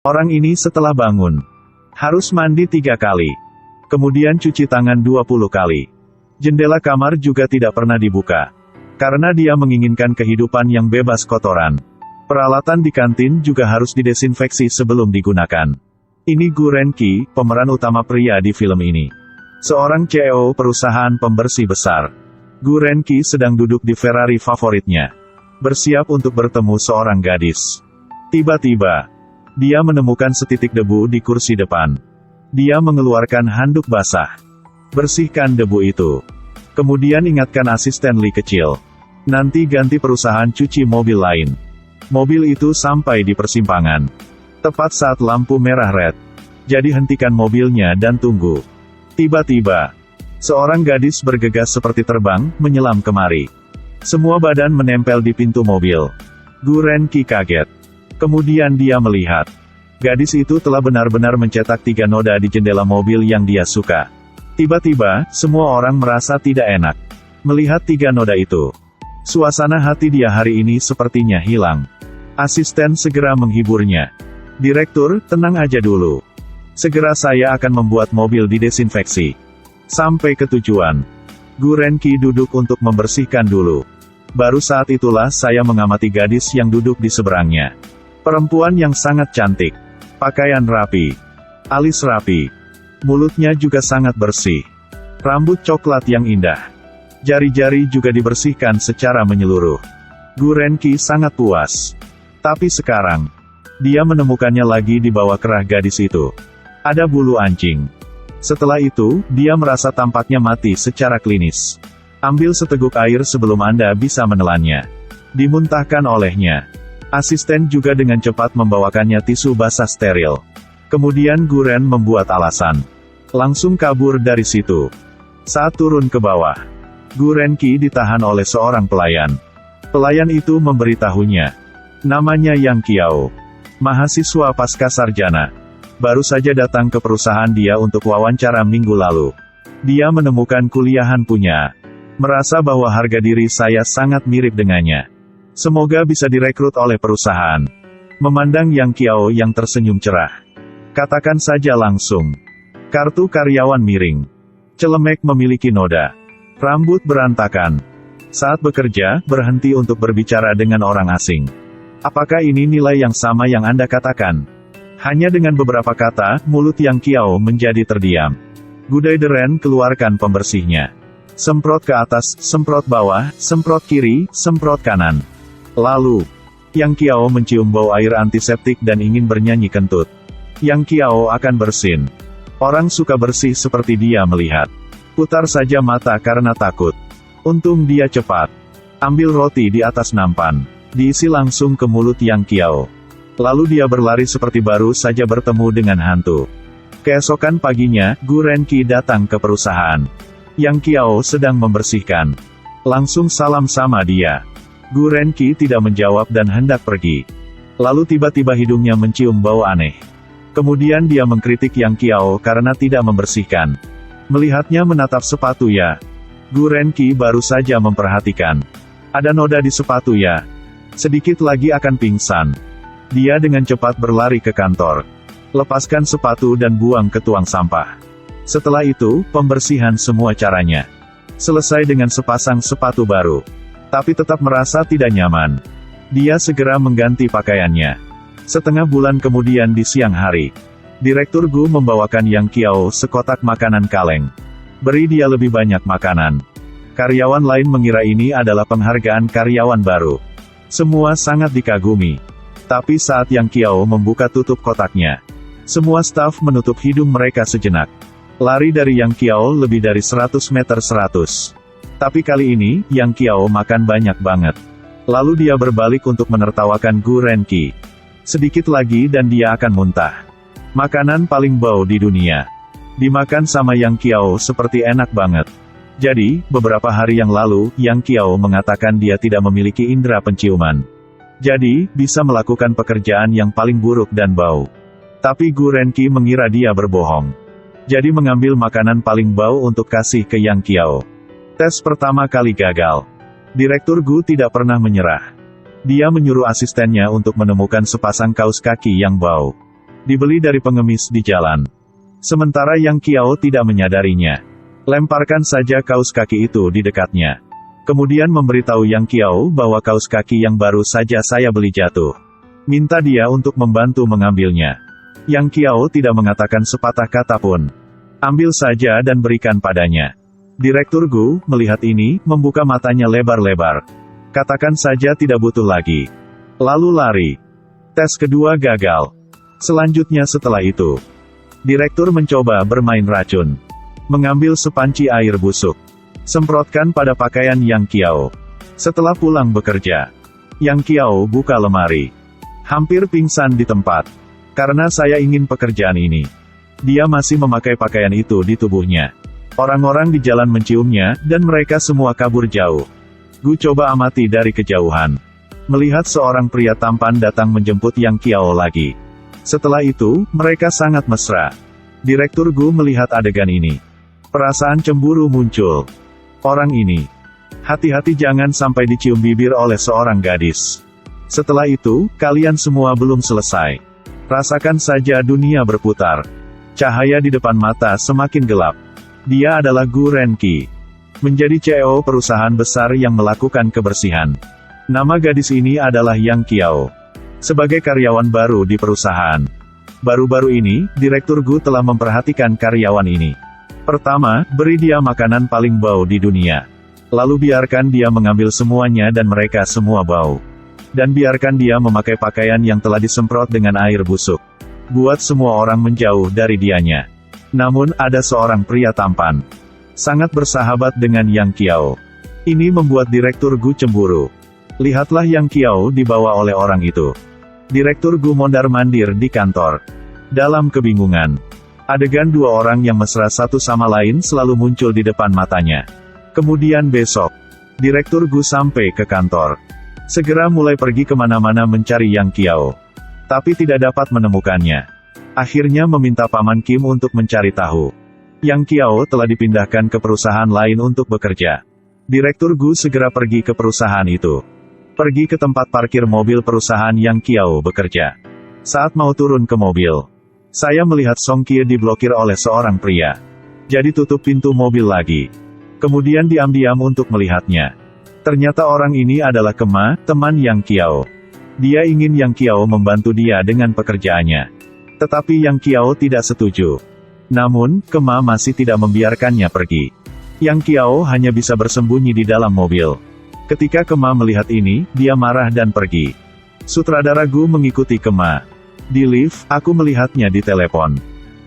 Orang ini setelah bangun, harus mandi 3 kali. Kemudian cuci tangan 20 kali. Jendela kamar juga tidak pernah dibuka. Karena dia menginginkan kehidupan yang bebas kotoran. Peralatan di kantin juga harus didesinfeksi sebelum digunakan. Ini Gu Renki, pemeran utama pria di film ini. Seorang CEO perusahaan pembersih besar. Gu Renki sedang duduk di Ferrari favoritnya. Bersiap untuk bertemu seorang gadis. Tiba-tiba, dia menemukan setitik debu di kursi depan. Dia mengeluarkan handuk basah. Bersihkan debu itu. Kemudian ingatkan asisten Lee kecil. Nanti ganti perusahaan cuci mobil lain. Mobil itu sampai di persimpangan. Tepat saat lampu merah red. Jadi hentikan mobilnya dan tunggu. Tiba-tiba, seorang gadis bergegas seperti terbang, menyelam kemari. Semua badan menempel di pintu mobil. Gu Renki kaget. Kemudian dia melihat. Gadis itu telah benar-benar mencetak 3 noda di jendela mobil yang dia suka. Tiba-tiba, semua orang merasa tidak enak. Melihat 3 noda itu. Suasana hati dia hari ini sepertinya hilang. Asisten segera menghiburnya. Direktur, tenang aja dulu. Segera saya akan membuat mobil didesinfeksi. Sampai ke tujuan. Gu Renki duduk untuk membersihkan dulu. Baru saat itulah saya mengamati gadis yang duduk di seberangnya. Perempuan yang sangat cantik. Pakaian rapi. Alis rapi. Mulutnya juga sangat bersih. Rambut coklat yang indah. Jari-jari juga dibersihkan secara menyeluruh. Gu Renki sangat puas. Tapi sekarang, dia menemukannya lagi di bawah kerah gadis itu. Ada bulu anjing. Setelah itu, dia merasa tampaknya mati secara klinis. Ambil seteguk air sebelum Anda bisa menelannya. Dimuntahkan olehnya. Asisten juga dengan cepat membawakannya tisu basah steril. Kemudian Gu Ren membuat alasan. Langsung kabur dari situ. Saat turun ke bawah, Gu Renki ditahan oleh seorang pelayan. Pelayan itu memberitahunya. Namanya Yang Qiao. Mahasiswa pasca sarjana. Baru saja datang ke perusahaan dia untuk wawancara minggu lalu. Dia menemukan kuliahan punya. Merasa bahwa harga diri saya sangat mirip dengannya. Semoga bisa direkrut oleh perusahaan. Memandang Yang Qiao yang tersenyum cerah. Katakan saja langsung. Kartu karyawan miring. Celemek memiliki noda. Rambut berantakan. Saat bekerja, berhenti untuk berbicara dengan orang asing. Apakah ini nilai yang sama yang Anda katakan? Hanya dengan beberapa kata, mulut Yang Qiao menjadi terdiam. Gudaideren keluarkan pembersihnya. Semprot ke atas, semprot bawah, semprot kiri, semprot kanan. Lalu, Yang Qiao mencium bau air antiseptik dan ingin bernyanyi kentut. Yang Qiao akan bersin. Orang suka bersih seperti dia melihat. Putar saja mata karena takut. Untung dia cepat. Ambil roti di atas nampan. Diisi langsung ke mulut Yang Qiao. Lalu dia berlari seperti baru saja bertemu dengan hantu. Keesokan paginya, Gu Renki datang ke perusahaan. Yang Qiao sedang membersihkan. Langsung salam sama dia. Gu Renki tidak menjawab dan hendak pergi. Lalu tiba-tiba hidungnya mencium bau aneh. Kemudian dia mengkritik Yang Qiao karena tidak membersihkan. Melihatnya menatap sepatu ya. Gu Renki baru saja memperhatikan. Ada noda di sepatu ya. Sedikit lagi akan pingsan. Dia dengan cepat berlari ke kantor. Lepaskan sepatu dan buang ke tuang sampah. Setelah itu, pembersihan semua caranya. Selesai dengan sepasang sepatu baru. Tapi tetap merasa tidak nyaman. Dia segera mengganti pakaiannya. Setengah bulan kemudian di siang hari, Direktur Gu membawakan Yang Qiao sekotak makanan kaleng. Beri dia lebih banyak makanan. Karyawan lain mengira ini adalah penghargaan karyawan baru. Semua sangat dikagumi. Tapi saat Yang Qiao membuka tutup kotaknya, semua staf menutup hidung mereka sejenak. Lari dari Yang Qiao lebih dari 100 meter 100. Tapi kali ini, Yang Qiao makan banyak banget. Lalu dia berbalik untuk menertawakan Gu Renki. Sedikit lagi dan dia akan muntah. Makanan paling bau di dunia. Dimakan sama Yang Qiao seperti enak banget. Jadi, beberapa hari yang lalu, Yang Qiao mengatakan dia tidak memiliki indera penciuman. Jadi, bisa melakukan pekerjaan yang paling buruk dan bau. Tapi Gu Renki mengira dia berbohong. Jadi mengambil makanan paling bau untuk kasih ke Yang Qiao. Tes pertama kali gagal. Direktur Gu tidak pernah menyerah. Dia menyuruh asistennya untuk menemukan sepasang kaus kaki yang bau. Dibeli dari pengemis di jalan. Sementara Yang Qiao tidak menyadarinya. Lemparkan saja kaos kaki itu di dekatnya. Kemudian memberitahu Yang Qiao bahwa kaos kaki yang baru saja saya beli jatuh. Minta dia untuk membantu mengambilnya. Yang Qiao tidak mengatakan sepatah kata pun. Ambil saja dan berikan padanya. Direktur Gu, melihat ini, membuka matanya lebar-lebar. Katakan saja tidak butuh lagi. Lalu lari. Tes kedua gagal. Selanjutnya setelah itu, direktur mencoba bermain racun. Mengambil sepanci air busuk. Semprotkan pada pakaian Yang Qiao. Setelah pulang bekerja, Yang Qiao buka lemari. Hampir pingsan di tempat. Karena saya ingin pekerjaan ini. Dia masih memakai pakaian itu di tubuhnya. Orang-orang di jalan menciumnya, dan mereka semua kabur jauh. Gu coba amati dari kejauhan. Melihat seorang pria tampan datang menjemput Yang Qiao lagi. Setelah itu, mereka sangat mesra. Direktur Gu melihat adegan ini. Perasaan cemburu muncul. Orang ini. Hati-hati jangan sampai dicium bibir oleh seorang gadis. Setelah itu, kalian semua belum selesai. Rasakan saja dunia berputar. Cahaya di depan mata semakin gelap. Dia adalah Gu Renqi. Menjadi CEO perusahaan besar yang melakukan kebersihan. Nama gadis ini adalah Yang Qiao. Sebagai karyawan baru di perusahaan. Baru-baru ini, Direktur Gu telah memperhatikan karyawan ini. Pertama, beri dia makanan paling bau di dunia. Lalu biarkan dia mengambil semuanya dan mereka semua bau. Dan biarkan dia memakai pakaian yang telah disemprot dengan air busuk. Buat semua orang menjauh dari dianya. Namun, ada seorang pria tampan. Sangat bersahabat dengan Yang Qiao. Ini membuat Direktur Gu cemburu. Lihatlah Yang Qiao dibawa oleh orang itu. Direktur Gu mondar-mandir di kantor. Dalam kebingungan. Adegan dua orang yang mesra satu sama lain selalu muncul di depan matanya. Kemudian besok, Direktur Gu sampai ke kantor. Segera mulai pergi kemana-mana mencari Yang Qiao. Tapi tidak dapat menemukannya. Akhirnya meminta Paman Kim untuk mencari tahu. Yang Qiao telah dipindahkan ke perusahaan lain untuk bekerja. Direktur Gu segera pergi ke perusahaan itu. Pergi ke tempat parkir mobil perusahaan Yang Qiao bekerja. Saat mau turun ke mobil, saya melihat Song Kie diblokir oleh seorang pria. Jadi tutup pintu mobil lagi. Kemudian diam-diam untuk melihatnya. Ternyata orang ini adalah Kema, teman Yang Qiao. Dia ingin Yang Qiao membantu dia dengan pekerjaannya. Tetapi Yang Qiao tidak setuju. Namun, Kema masih tidak membiarkannya pergi. Yang Qiao hanya bisa bersembunyi di dalam mobil. Ketika Kema melihat ini, dia marah dan pergi. Sutradara Gu mengikuti Kema. Di lift, aku melihatnya di telepon.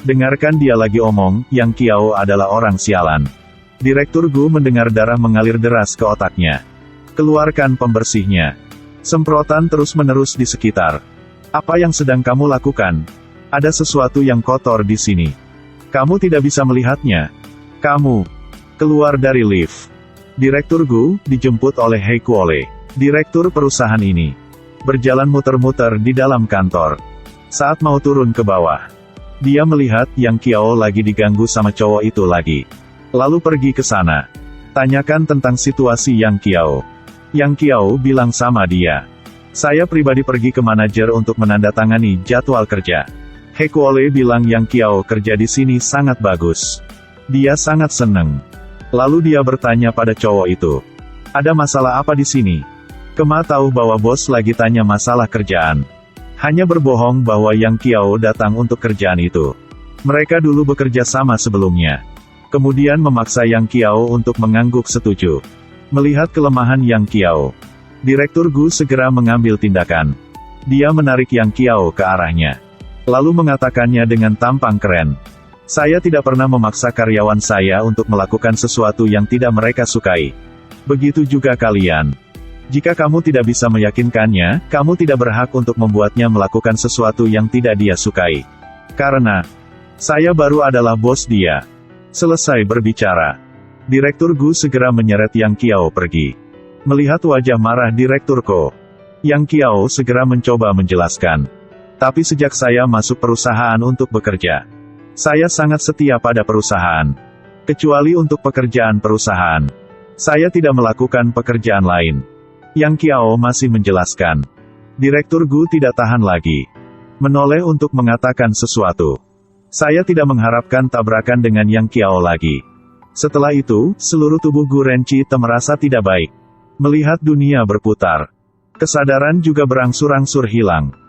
Dengarkan dia lagi omong, Yang Qiao adalah orang sialan. Direktur Gu mendengar darah mengalir deras ke otaknya. Keluarkan pembersihnya. Semprotan terus-menerus di sekitar. Apa yang sedang kamu lakukan? Ada sesuatu yang kotor di sini. Kamu tidak bisa melihatnya. Kamu keluar dari lift. Direktur Gu dijemput oleh He Kuole, direktur perusahaan ini. Berjalan muter-muter di dalam kantor. Saat mau turun ke bawah, dia melihat Yang Qiao lagi diganggu sama cowok itu lagi. Lalu pergi ke sana. Tanyakan tentang situasi Yang Qiao. Yang Qiao bilang sama dia. Saya pribadi pergi ke manajer untuk menandatangani jadwal kerja. He Kuole bilang Yang Qiao kerja di sini sangat bagus. Dia sangat senang. Lalu dia bertanya pada cowok itu. Ada masalah apa di sini? Kema tahu bahwa bos lagi tanya masalah kerjaan. Hanya berbohong bahwa Yang Qiao datang untuk kerjaan itu. Mereka dulu bekerja sama sebelumnya. Kemudian memaksa Yang Qiao untuk mengangguk setuju. Melihat kelemahan Yang Qiao, Direktur Gu segera mengambil tindakan. Dia menarik Yang Qiao ke arahnya. Lalu mengatakannya dengan tampang keren. Saya tidak pernah memaksa karyawan saya untuk melakukan sesuatu yang tidak mereka sukai. Begitu juga kalian. Jika kamu tidak bisa meyakinkannya, kamu tidak berhak untuk membuatnya melakukan sesuatu yang tidak dia sukai. Karena saya baru adalah bos dia. Selesai berbicara, Direktur Gu segera menyeret Yang Qiao pergi. Melihat wajah marah Direktur Ko, Yang Qiao segera mencoba menjelaskan. Tapi sejak saya masuk perusahaan untuk bekerja, saya sangat setia pada perusahaan. Kecuali untuk pekerjaan perusahaan, saya tidak melakukan pekerjaan lain. Yang Qiao masih menjelaskan. Direktur Gu tidak tahan lagi. menoleh untuk mengatakan sesuatu. Saya tidak mengharapkan tabrakan dengan Yang Qiao lagi. Setelah itu, seluruh tubuh Gu Renchi merasa tidak baik. Melihat dunia berputar. Kesadaran juga berangsur-angsur hilang.